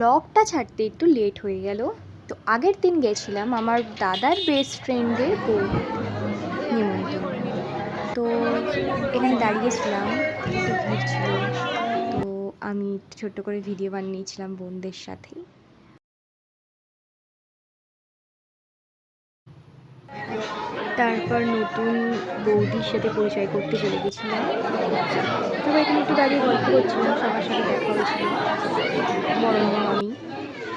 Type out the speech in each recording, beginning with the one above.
ব্লগটা ছাড়তে একটু লেট হয়ে গেল। তো আগের দিন গেছিলাম আমার দাদার বেস্ট ফ্রেন্ডের বউ নিমন্ত্রণ। তো এখানে দাঁড়িয়েছিলাম, একটু ভিড় ছিল। তো আমি ছোট্ট করে ভিডিও বানিয়েছিলাম বোনদের সাথে। তারপর নতুন বৌদির সাথে পরিচয় করতে চলে গেছিলাম। তারপর এখানে একটু দাঁড়িয়ে গল্প করছিলাম, সবার সাথে দেখা হয়েছিল, বড় মামা আমি।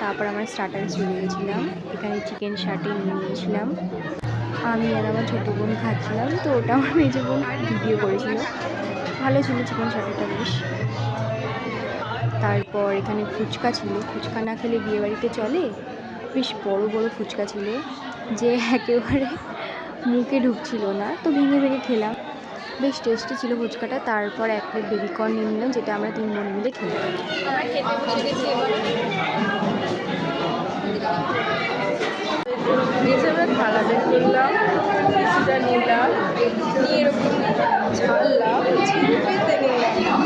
তারপর আমরা স্টার্টারে চলে গেছিলাম। এখানে চিকেন শাটি নিয়ে নিয়েছিলাম, আমি আর আমার ছোটো বোন খাচ্ছিলাম। তো ওটা আমার মেজো বোন ভিডিও করেছিল, ভালো ছিল চিকেন শাটিটা বেশ। তারপর এখানে ফুচকা ছিল, ফুচকা না খেলে বিয়েবাড়িতে চলে। বেশ বড় বড় ফুচকা ছিল, যে একেবারে মুখে ঢুকছিল না, তো ভেঙে ভেঙে খেলাম। বেশ টেস্টি ছিল ফুচকাটা। তারপর এক প্লেট বেবিকর্ন নিয়ে নিলাম, যেটা আমরা 3 বোন মিলে খেলাম। আমরা থালা বের করলাম, সেটা নিলাম, নিয়ে এরকম ঝাললাম, পেতে নিলাম।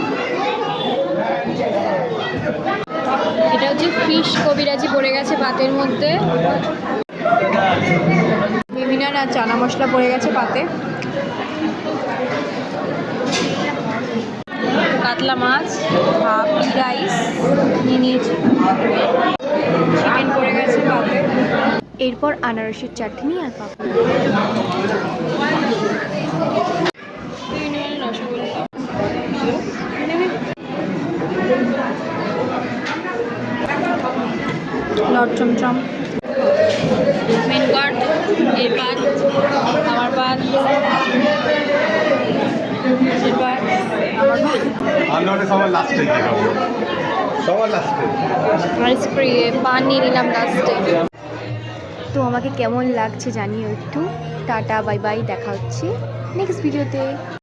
এটা হচ্ছে ফিশ কবিরাজি পড়ে গেছে পাতের মধ্যে, বিভিন্ন আর চানা মশলা পড়ে গেছে পাতে। কাতলা মাছ, হাফ রাইস নিয়ে নিয়েছি, চিকেন পড়ে গেছে পাতে। এরপর আনারসের চাটনি আর পাপড়। লট চমচম, মেন কার্ড, এর পাত, আমার পাত, আইসক্রিম, পান নিয়ে নিলাম লাস্টে। তো আমাকে কেমন লাগছে জানিও একটু। টাটা, বাই বাই, দেখা হচ্ছে নেক্সট ভিডিওতে।